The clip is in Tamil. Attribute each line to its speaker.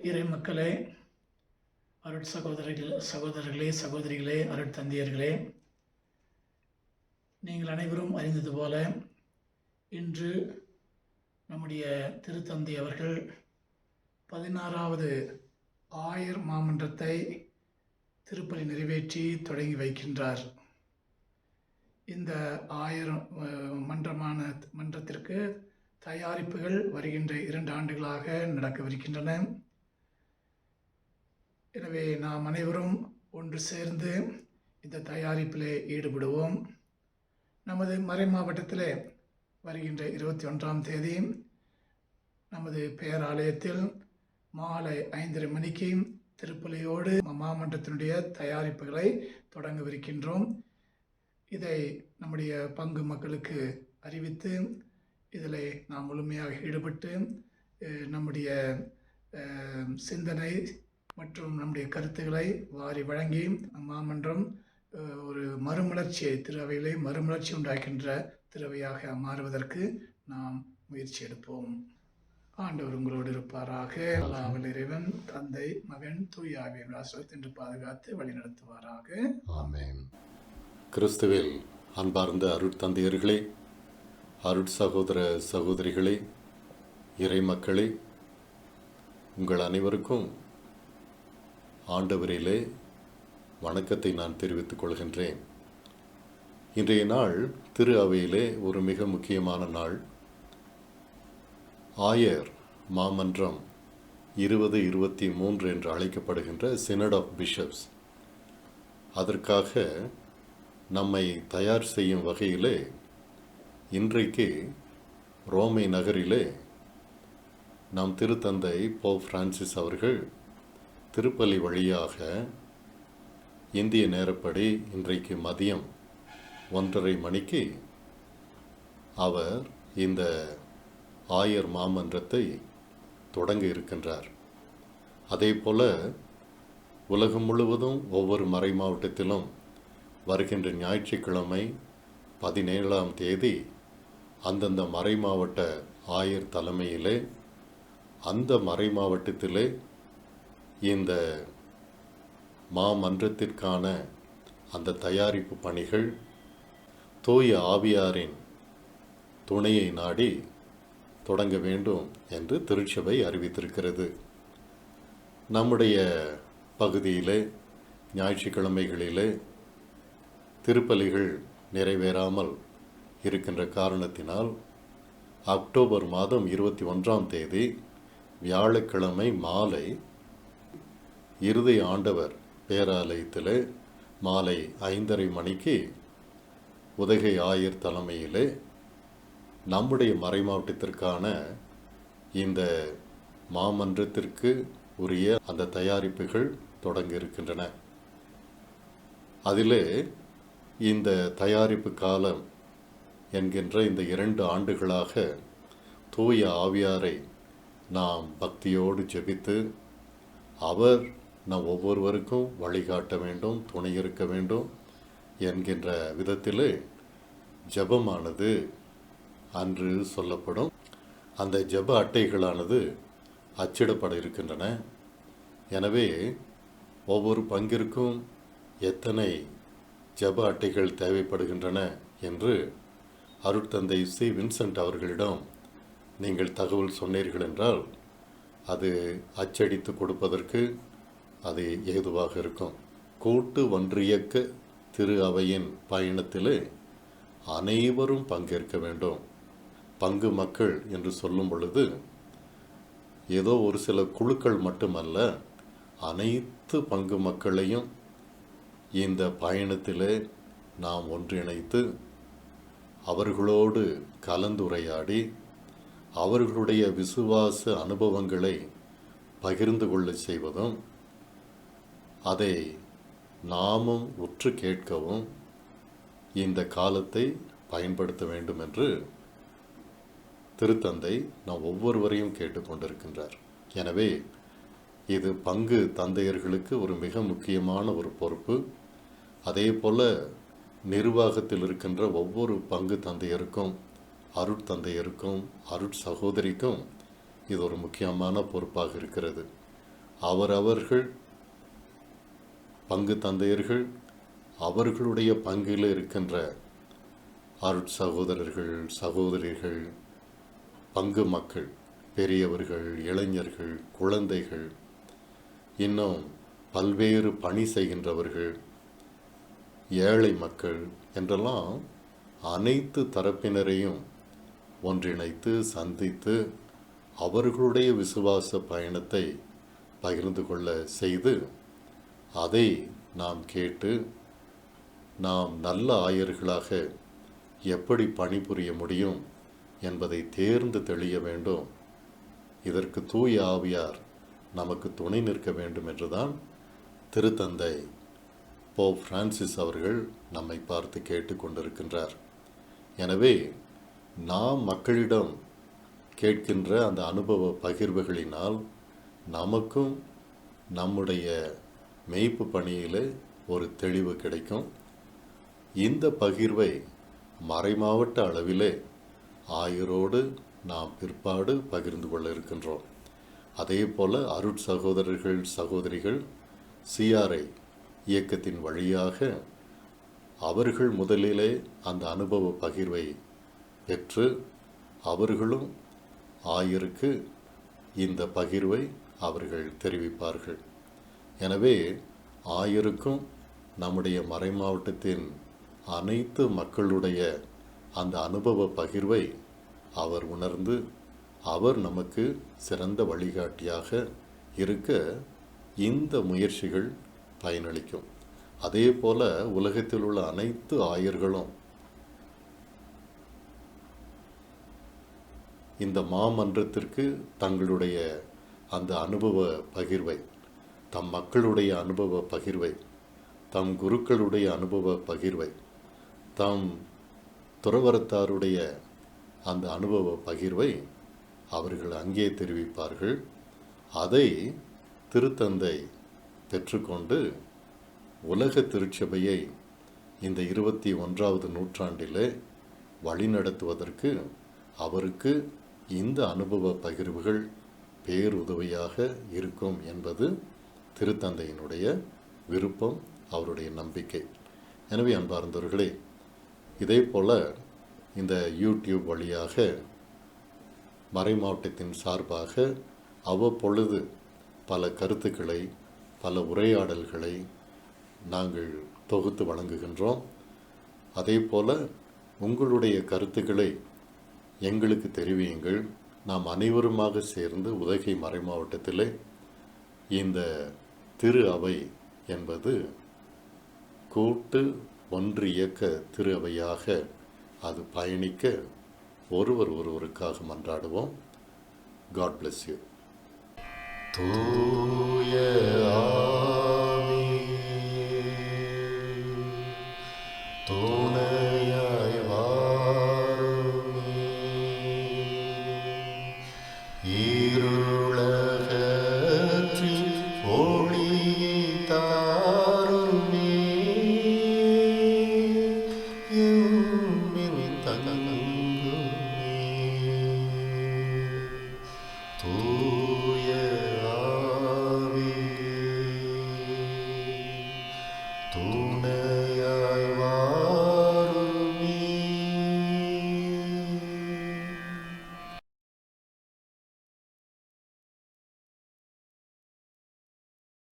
Speaker 1: இறை மக்களே, சகோதரர்களே, சகோதரிகளே, அருட்தந்தையர்களே, நீங்கள் அனைவரும் அறிந்தது போல இன்று நம்முடைய திருத்தந்தை அவர்கள் 16வது ஆயர் மாமன்றத்தை திருப்பலி நிறைவேற்றி தொடங்கி வைக்கின்றார். இந்த ஆயர் மன்றத்திற்கு தயாரிப்புகள் வருகின்ற 2 ஆண்டுகளாக நடக்கவிருக்கின்றன. எனவே நாம் அனைவரும் ஒன்று சேர்ந்து இந்த தயாரிப்பிலே ஈடுபடுவோம். நமது மறை மாவட்டத்திலே வருகின்ற 21ஆம் தேதி நமது பேராலயத்தில் மாலை 5:30 மணிக்கு திருப்பலியோடு மாமன்றத்தினுடைய தயாரிப்புகளை தொடங்கவிருக்கின்றோம். இதை நம்முடைய பங்கு மக்களுக்கு அறிவித்து இதில் நாம் முழுமையாக ஈடுபட்டு நம்முடைய சிந்தனை மற்றும் நம்முடைய கருத்துக்களை வாரி வழங்கி மாமன்றம் ஒரு மறுமலர்ச்சியை திருவையிலே மறுமலர்ச்சி உண்டாக்கின்ற திருவையாக மாறுவதற்கு நாம் முயற்சி எடுப்போம். ஆண்டவர் உங்களோடு இருப்பாராக. அல்லாஹ் இறைவன் தந்தை, மகன், தூய ஆவியின் ஆசீர்வாதத்தை இன்று பாதுகாத்து வழிநடத்துவாராக.
Speaker 2: ஆமென். கிறிஸ்துவில் அன்பார்ந்த அருட்தந்தையர்களே, அருட்சகோதர சகோதரிகளே, இறை மக்களே, உங்கள் அனைவருக்கும் ஆண்டவரிலே வணக்கத்தை நான் தெரிவித்துக் கொள்கின்றேன். இன்றைய நாள் திரு அவையிலே ஒரு மிக முக்கியமான நாள். ஆயர் மாமன்றம் 2023 என்று அழைக்கப்படுகின்ற சினட் ஆஃப் பிஷப்ஸ், அதற்காக நம்மை தயார் செய்யும் வகையிலே இன்றைக்கு ரோமை நகரிலே நம் திருத்தந்தை போப் பிரான்சிஸ் அவர்கள் திருப்பலி வழியாக இந்திய நேரப்படி இன்றைக்கு மதியம் 1:30 மணிக்கு அவர் இந்த ஆயர் மாமன்றத்தை தொடங்க இருக்கின்றார். அதே போல உலகம் முழுவதும் ஒவ்வொரு மறை மாவட்டத்திலும் வருகின்ற ஞாயிற்றுக்கிழமை 17ஆம் தேதி அந்தந்த மறை மாவட்ட ஆயர் தலைமையிலே அந்த மறை மாவட்டத்திலே இந்த மாமன்றத்திற்கான அந்த தயாரிப்பு பணிகள் தூய ஆவியாரின் துணையை நாடி தொடங்க வேண்டும் என்று திருச்சபை அறிவித்திருக்கிறது. நம்முடைய பகுதியிலே ஞாயிற்றுக்கிழமைகளிலே திருப்பலிகள் நிறைவேறாமல் இருக்கின்ற காரணத்தினால் அக்டோபர் மாதம் 21ஆம் தேதி வியாழக்கிழமை மாலை இருதய ஆண்டவர் பேராலயத்திலே மாலை 5:30 மணிக்கு உதகை ஆயர் தலைமையிலே நம்முடைய மறை மாவட்டத்திற்கான இந்த மாமன்றத்திற்கு உரிய அந்த தயாரிப்புகள் தொடங்க இருக்கின்றன. அதிலே இந்த தயாரிப்பு காலம் என்கின்ற இந்த 2 ஆண்டுகளாக தூய ஆவியாரை நாம் பக்தியோடு ஜெபித்து அவர் நம் ஒவ்வொருவருக்கும் வழிகாட்ட வேண்டும், துணை இருக்க வேண்டும் என்கின்ற விதத்திலே ஜெபமானது அன்று சொல்லப்படும். அந்த ஜெப அட்டைகளானது அச்சிடப்பட இருக்கின்றன. எனவே ஒவ்வொரு பங்கிற்கும் எத்தனை ஜெப அட்டைகள் தேவைப்படுகின்றன என்று அருட்தந்தை சி வின்சென்ட் அவர்களிடம் நீங்கள் தகவல் சொன்னீர்கள் என்றால் அது அச்சடித்து கொடுப்பதற்கு அது ஏதுவாக இருக்கும். கூட்டு ஒன்றியக்க திரு அவையின் பயணத்திலே அனைவரும் பங்கேற்க வேண்டும். பங்கு மக்கள் என்று சொல்லும் பொழுது ஏதோ ஒரு சில குழுக்கள் மட்டுமல்ல, அனைத்து பங்கு மக்களையும் இந்த பயணத்திலே நாம் ஒன்றிணைத்து அவர்களோடு கலந்துரையாடி அவர்களுடைய விசுவாச அனுபவங்களை பகிர்ந்து கொள்ள செய்வதும் அதை நாமும் உற்று கேட்கவும் இந்த காலத்தை பயன்படுத்த வேண்டும் என்று திருத்தந்தை நாம் ஒவ்வொருவரையும் கேட்டுக்கொண்டிருக்கின்றார். எனவே இது பங்கு தந்தையர்களுக்கு ஒரு மிக முக்கியமான ஒரு பொறுப்பு. அதே போல நிர்வாகத்தில் இருக்கின்ற ஒவ்வொரு பங்கு தந்தையருக்கும், அருட்தந்தையருக்கும், அருட் சகோதரிக்கும் இது ஒரு முக்கியமான பொறுப்பாக இருக்கிறது. அவரவர்கள் பங்கு தந்தையர்கள் அவர்களுடைய பங்கில் இருக்கின்ற அருட்சகோதரர்கள், சகோதரிகள், பங்கு மக்கள், பெரியவர்கள், இளைஞர்கள், குழந்தைகள், இன்னும் பல்வேறு பணி செய்கின்றவர்கள், ஏழை மக்கள் என்றெல்லாம் அனைத்து தரப்பினரையும் ஒன்றிணைத்து சந்தித்து அவர்களுடைய விசுவாச பயணத்தை பகிர்ந்து கொள்ள செய்து அதை நாம் கேட்டு நாம் நல்ல ஆயர்களாக எப்படி பணிபுரிய முடியும் என்பதை தேர்ந்து தெளிய வேண்டும். இதற்கு தூய ஆவியார் நமக்கு துணை நிற்க வேண்டும் என்றுதான் திருத்தந்தை போப் பிரான்சிஸ் அவர்கள் நம்மை பார்த்து கேட்டுக்கொண்டிருக்கின்றார். எனவே நாம் மக்களிடம் கேட்கின்ற அந்த அனுபவ பகிர்வுகளினால் நமக்கும் நம்முடைய மேய்ப்பு பணியிலே ஒரு தெளிவு கிடைக்கும். இந்த பகிர்வை மறைமாவட்ட அளவிலே ஆயரோடு நாம் பிற்பாடு பகிர்ந்து கொள்ள இருக்கின்றோம். அதே போல அருட்சகோதரர்கள், சகோதரிகள் சிஆர்ஐ இயக்கத்தின் வழியாக அவர்கள் முதலிலே அந்த அனுபவ பகிர்வை பெற்று அவர்களும் ஆயருக்கு இந்த பகிர்வை அவர்கள் தெரிவிப்பார்கள். எனவே ஆயருக்கும் நம்முடைய மறைமாவட்டத்தின் அனைத்து மக்களுடைய அந்த அனுபவ பகிர்வை அவர் உணர்ந்து அவர் நமக்கு சிறந்த வழிகாட்டியாக இருக்க இந்த முயற்சிகள் பயனளிக்கும். அதே போல உலகத்தில் உள்ள அனைத்து ஆயர்களும் இந்த மாமன்றத்திற்கு தங்களுடைய அந்த அனுபவ பகிர்வை, தம் மக்களுடைய அனுபவ பகிர்வை, தம் குருக்களுடைய அனுபவ பகிர்வை, தம் துறவரத்தாருடைய அந்த அனுபவ பகிர்வை அவர்கள் அங்கே தெரிவிப்பார்கள். அதை திருத்தந்தை பெற்றுக்கொண்டு உலக திருச்சபையை இந்த 21வது நூற்றாண்டிலே வழிநடத்துவதற்கு அவருக்கு இந்த அனுபவ பகிர்வுகள் பேருதவியாக இருக்கும் என்பது திருத்தந்தையினுடைய விருப்பம், அவருடைய நம்பிக்கை. எனவே அன்பார்ந்தவர்களே, இதே போல் இந்த யூடியூப் வழியாக மறைமாவட்டத்தின் சார்பாக அவ்வப்பொழுது பல கருத்துக்களை, பல உரையாடல்களை நாங்கள் தொகுத்து வழங்குகின்றோம். அதே போல் உங்களுடைய கருத்துக்களை எங்களுக்கு தெரிவியுங்கள். நாம் அனைவருமாக சேர்ந்து உதகை மறைமாவட்டத்திலே இந்த திரு அவை என்பது கூட்டு ஒன்று இயக்க திரு அவையாக அது பயணிக்க ஒருவருக்காக மன்றாடுவோம். God bless you. தூய துணையாய் வாருமே, இருளகற்றி ஒளியை தாருமே, எம்மில் தங்குமே.